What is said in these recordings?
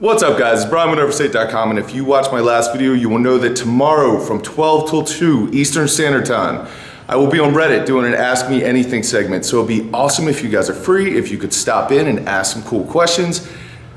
What's up guys, it's Brian with Oneset.com, and if you watched my last video, you will know that tomorrow from 12 till 2 Eastern Standard Time, I will be on Reddit doing an Ask Me Anything segment. So it'd be awesome if you guys are free, if you could stop in and ask some cool questions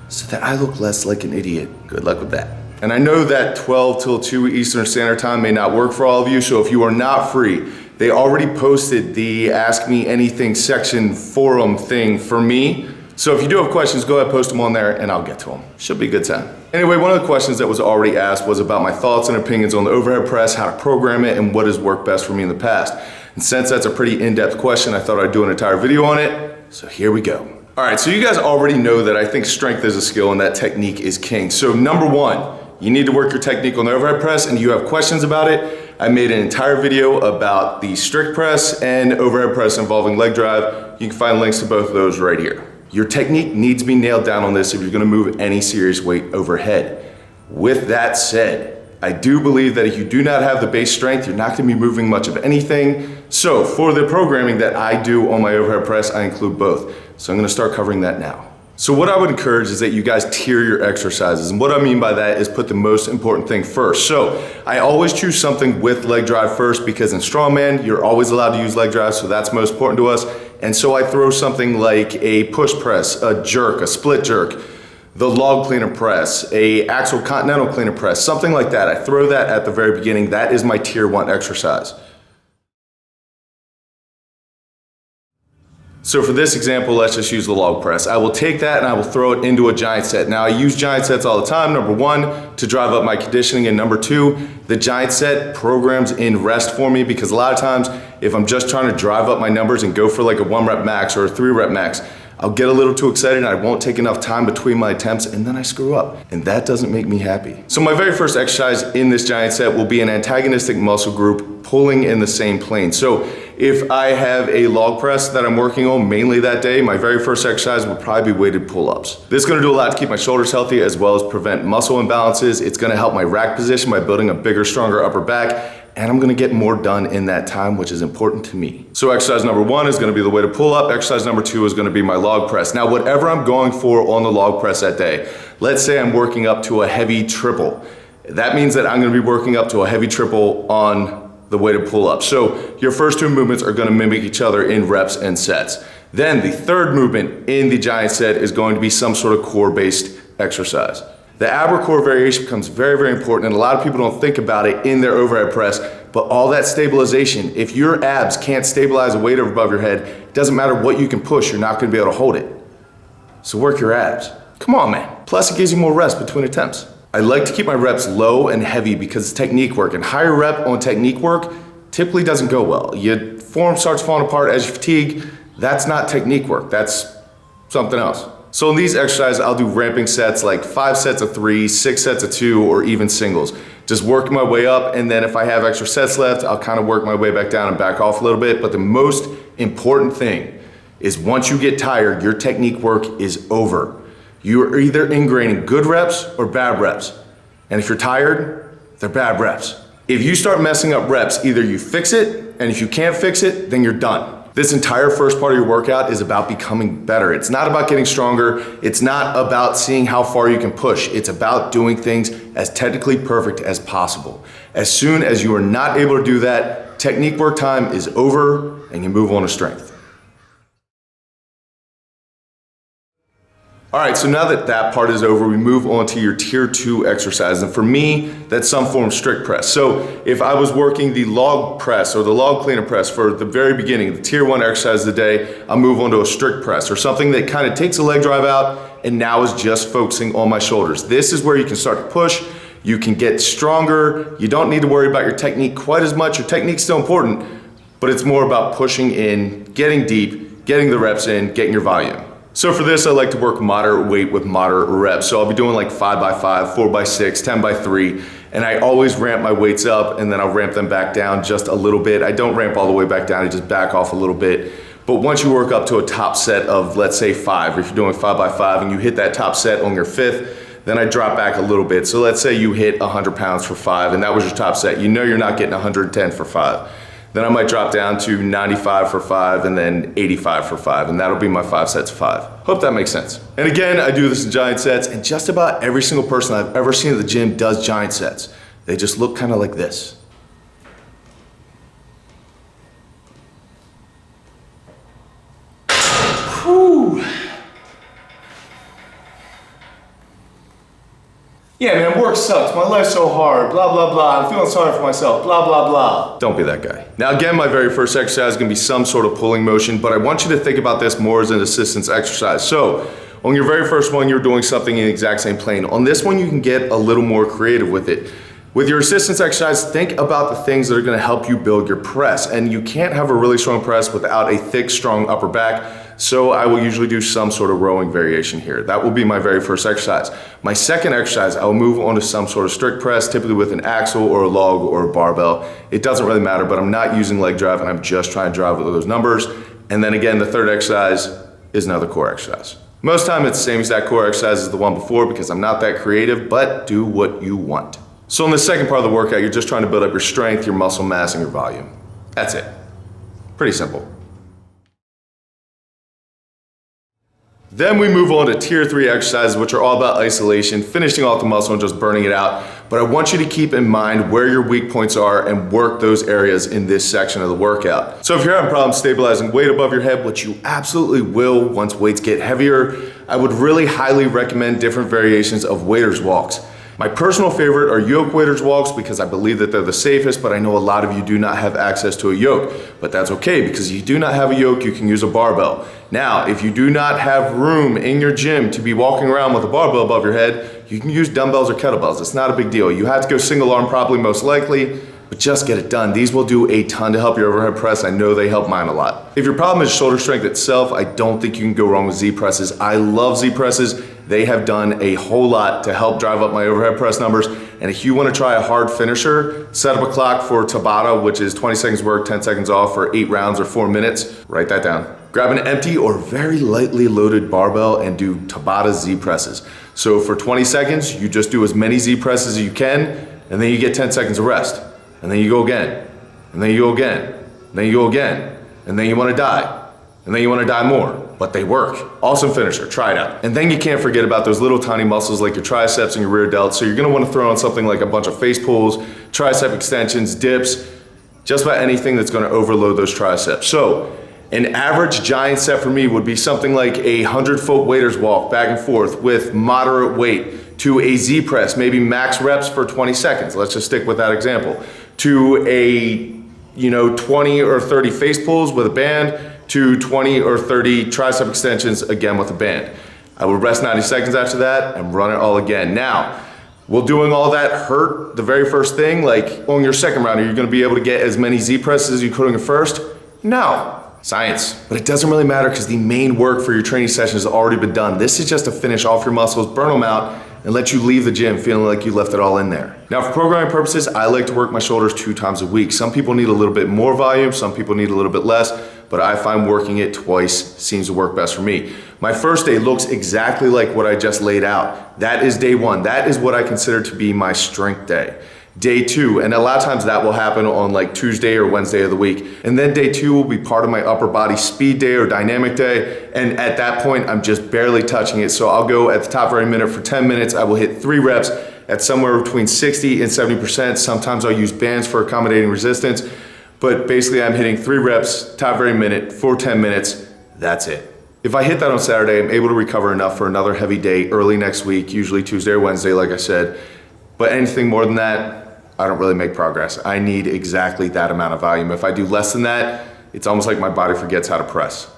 so that I look less like an idiot. Good luck with that. And I know that 12 till 2 Eastern Standard Time may not work for all of you, so if you are not free, they already posted the Ask Me Anything section forum thing for me. So if you do have questions, go ahead, post them on there and I'll get to them. Should be a good time. Anyway, one of the questions that was already asked was about my thoughts and opinions on the overhead press, how to program it, and what has worked best for me in the past. And since that's a pretty in-depth question, I thought I'd do an entire video on it. So here we go. All right, so you guys already know that I think strength is a skill and that technique is king. So number one, you need to work your technique on the overhead press, and you have questions about it. I made an entire video about the strict press and overhead press involving leg drive. You can find links to both of those right here. Your technique needs to be nailed down on this if you're gonna move any serious weight overhead. With that said, I do believe that if you do not have the base strength, you're not gonna be moving much of anything. So for the programming that I do on my overhead press, I include both. So I'm gonna start covering that now. So what I would encourage is that you guys tier your exercises. And what I mean by that is put the most important thing first. So I always choose something with leg drive first because in strongman, you're always allowed to use leg drive, so that's most important to us. And so I throw something like a push press, a jerk, a split jerk, the log cleaner press, a axle continental cleaner press, something like that. I throw that at the very beginning. That is my tier 1 exercise. So for this example, let's just use the log press. I will take that and I will throw it into a giant set. Now I use giant sets all the time. Number one, to drive up my conditioning, and number two, the giant set programs in rest for me, because a lot of times if I'm just trying to drive up my numbers and go for like a 1 rep max or a 3 rep max, I'll get a little too excited and I won't take enough time between my attempts and then I screw up. And that doesn't make me happy. So my very first exercise in this giant set will be an antagonistic muscle group pulling in the same plane. So if I have a log press that I'm working on mainly that day, my very first exercise will probably be weighted pull-ups. This is gonna do a lot to keep my shoulders healthy as well as prevent muscle imbalances. It's gonna help my rack position by building a bigger, stronger upper back, and I'm gonna get more done in that time, which is important to me. So exercise number one is gonna be the weighted pull-up. Exercise number two is gonna be my log press. Now, whatever I'm going for on the log press that day, let's say I'm working up to a heavy triple. That means that I'm gonna be working up to a heavy triple on the weighted pull-up. So your first two movements are gonna mimic each other in reps and sets. Then the third movement in the giant set is going to be some sort of core-based exercise. The ab or core variation becomes very, very important, and a lot of people don't think about it in their overhead press, but all that stabilization, if your abs can't stabilize a weight above your head, it doesn't matter what you can push, you're not gonna be able to hold it. So work your abs. Come on, man. Plus it gives you more rest between attempts. I like to keep my reps low and heavy because it's technique work, and higher rep on technique work typically doesn't go well. Your form starts falling apart as you fatigue. That's not technique work, that's something else. So in these exercises, I'll do ramping sets like 5 sets of 3, 6 sets of 2, or even singles. Just working my way up, and then if I have extra sets left, I'll kind of work my way back down and back off a little bit. But the most important thing is once you get tired, your technique work is over. You are either ingraining good reps or bad reps. And if you're tired, they're bad reps. If you start messing up reps, either you fix it, and if you can't fix it, then you're done. This entire first part of your workout is about becoming better. It's not about getting stronger. It's not about seeing how far you can push. It's about doing things as technically perfect as possible. As soon as you are not able to do that, technique work time is over and you move on to strength. All right, so now that that part is over, we move on to your tier 2 exercise. And for me, that's some form of strict press. So if I was working the log press or the log cleaner press for the very beginning, the tier 1 exercise of the day, I'll move on to a strict press or something that kind of takes the leg drive out and now is just focusing on my shoulders. This is where you can start to push. You can get stronger. You don't need to worry about your technique quite as much. Your technique's still important, but it's more about pushing in, getting deep, getting the reps in, getting your volume. So for this, I like to work moderate weight with moderate reps. So I'll be doing like 5x5, 4x6, 10x3, and I always ramp my weights up and then I'll ramp them back down just a little bit. I don't ramp all the way back down, I just back off a little bit. But once you work up to a top set of, let's say 5, if you're doing 5x5 and you hit that top set on your 5th, then I drop back a little bit. So let's say you hit 100 pounds for 5 and that was your top set. You know you're not getting 110 for 5. Then I might drop down to 95 for 5 and then 85 for 5, and that'll be my 5 sets of 5. Hope that makes sense. And again, I do this in giant sets, and just about every single person I've ever seen at the gym does giant sets. They just look kind of like this. Whew. Yeah, man, work sucks. My life's so hard. Blah, blah, blah. I'm feeling sorry for myself. Blah, blah, blah. Don't be that guy. Now, again, my very first exercise is going to be some sort of pulling motion, but I want you to think about this more as an assistance exercise. So, on your very first one, you're doing something in the exact same plane. On this one, you can get a little more creative with it. With your assistance exercise, think about the things that are going to help you build your press. And you can't have a really strong press without a thick, strong upper back. So I will usually do some sort of rowing variation here. That will be my very first exercise. My second exercise, I will move on to some sort of strict press, typically with an axle or a log or a barbell. It doesn't really matter, but I'm not using leg drive and I'm just trying to drive with those numbers. And then again, the third exercise is another core exercise. Most time it's the same exact core exercise as the one before because I'm not that creative, but do what you want. So in the second part of the workout, you're just trying to build up your strength, your muscle mass, and your volume. That's it. Pretty simple. Then we move on to tier 3 exercises, which are all about isolation, finishing off the muscle and just burning it out. But I want you to keep in mind where your weak points are and work those areas in this section of the workout. So if you're having problems stabilizing weight above your head, which you absolutely will once weights get heavier, I would really highly recommend different variations of waiters walks. My personal favorite are yoke waiters walks because I believe that they're the safest, but I know a lot of you do not have access to a yoke. But that's okay because if you do not have a yoke, you can use a barbell. Now, if you do not have room in your gym to be walking around with a barbell above your head, you can use dumbbells or kettlebells. It's not a big deal. You have to go single arm probably most likely, but just get it done. These will do a ton to help your overhead press. I know they help mine a lot. If your problem is shoulder strength itself, I don't think you can go wrong with Z presses. I love Z presses. They have done a whole lot to help drive up my overhead press numbers. And if you want to try a hard finisher, set up a clock for Tabata, which is 20 seconds work, 10 seconds off for 8 rounds or 4 minutes. Write that down. Grab an empty or very lightly loaded barbell and do Tabata Z presses. So for 20 seconds, you just do as many Z presses as you can, and then you get 10 seconds of rest. And then you go again, and then you go again, and then you go again, and then you want to die, and then you want to die more. But they work. Awesome finisher, try it out. And then you can't forget about those little tiny muscles like your triceps and your rear delts. So you're gonna want to throw on something like a bunch of face pulls, tricep extensions, dips, just about anything that's gonna overload those triceps. So an average giant set for me would be something like a 100-foot waiter's walk back and forth with moderate weight to a Z press, maybe max reps for 20 seconds. Let's just stick with that example. To a 20 or 30 face pulls with a band, to 20 or 30 tricep extensions again with a band. I will rest 90 seconds after that and run it all again. Now, will doing all that hurt the very first thing? Like on your second round, are you gonna be able to get as many Z presses as you could on your first? No, science. But it doesn't really matter because the main work for your training session has already been done. This is just to finish off your muscles, burn them out, and let you leave the gym feeling like you left it all in there. Now for programming purposes, I like to work my shoulders 2 times a week. Some people need a little bit more volume, some people need a little bit less, but I find working it twice seems to work best for me. My first day looks exactly like what I just laid out. That is day 1. That is what I consider to be my strength day. Day 2, and a lot of times that will happen on like Tuesday or Wednesday of the week. And then day 2 will be part of my upper body speed day or dynamic day. And at that point, I'm just barely touching it. So I'll go at the top of every minute for 10 minutes. I will hit 3 reps at somewhere between 60 and 70%. Sometimes I'll use bands for accommodating resistance. But basically I'm hitting 3 reps, top of every minute for 10 minutes. That's it. If I hit that on Saturday, I'm able to recover enough for another heavy day early next week, usually Tuesday or Wednesday, like I said. But anything more than that, I don't really make progress. I need exactly that amount of volume. If I do less than that, it's almost like my body forgets how to press.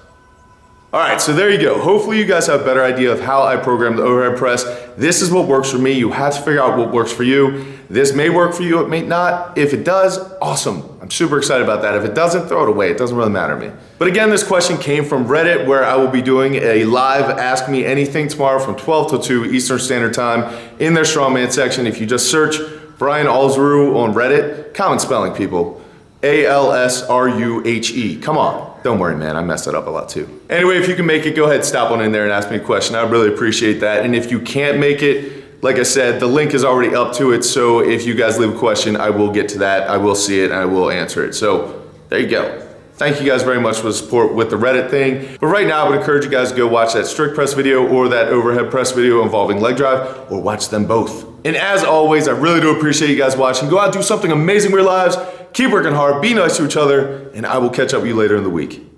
All right, so there you go. Hopefully you guys have a better idea of how I program the overhead press. This is what works for me. You have to figure out what works for you. This may work for you, it may not. If it does, awesome. I'm super excited about that. If it doesn't, throw it away. It doesn't really matter to me. But again, this question came from Reddit, where I will be doing a live Ask Me Anything tomorrow from 12 till 2 Eastern Standard Time in their strongman section. If you just search Brian Alsruhe on Reddit, common spelling, people. Alsruhe. Come on. Don't worry, man. I messed it up a lot too. Anyway, if you can make it, go ahead, stop on in there and ask me a question. I really appreciate that. And if you can't make it, like I said, the link is already up to it. So if you guys leave a question, I will get to that. I will see it and I will answer it. So There you go. Thank you guys very much for the support with the Reddit thing. But right now, I would encourage you guys to go watch that strict press video or that overhead press video involving leg drive, or watch them both. And as always, I really do appreciate you guys watching. Go out and do something amazing with your lives. Keep working hard, be nice to each other, and I will catch up with you later in the week.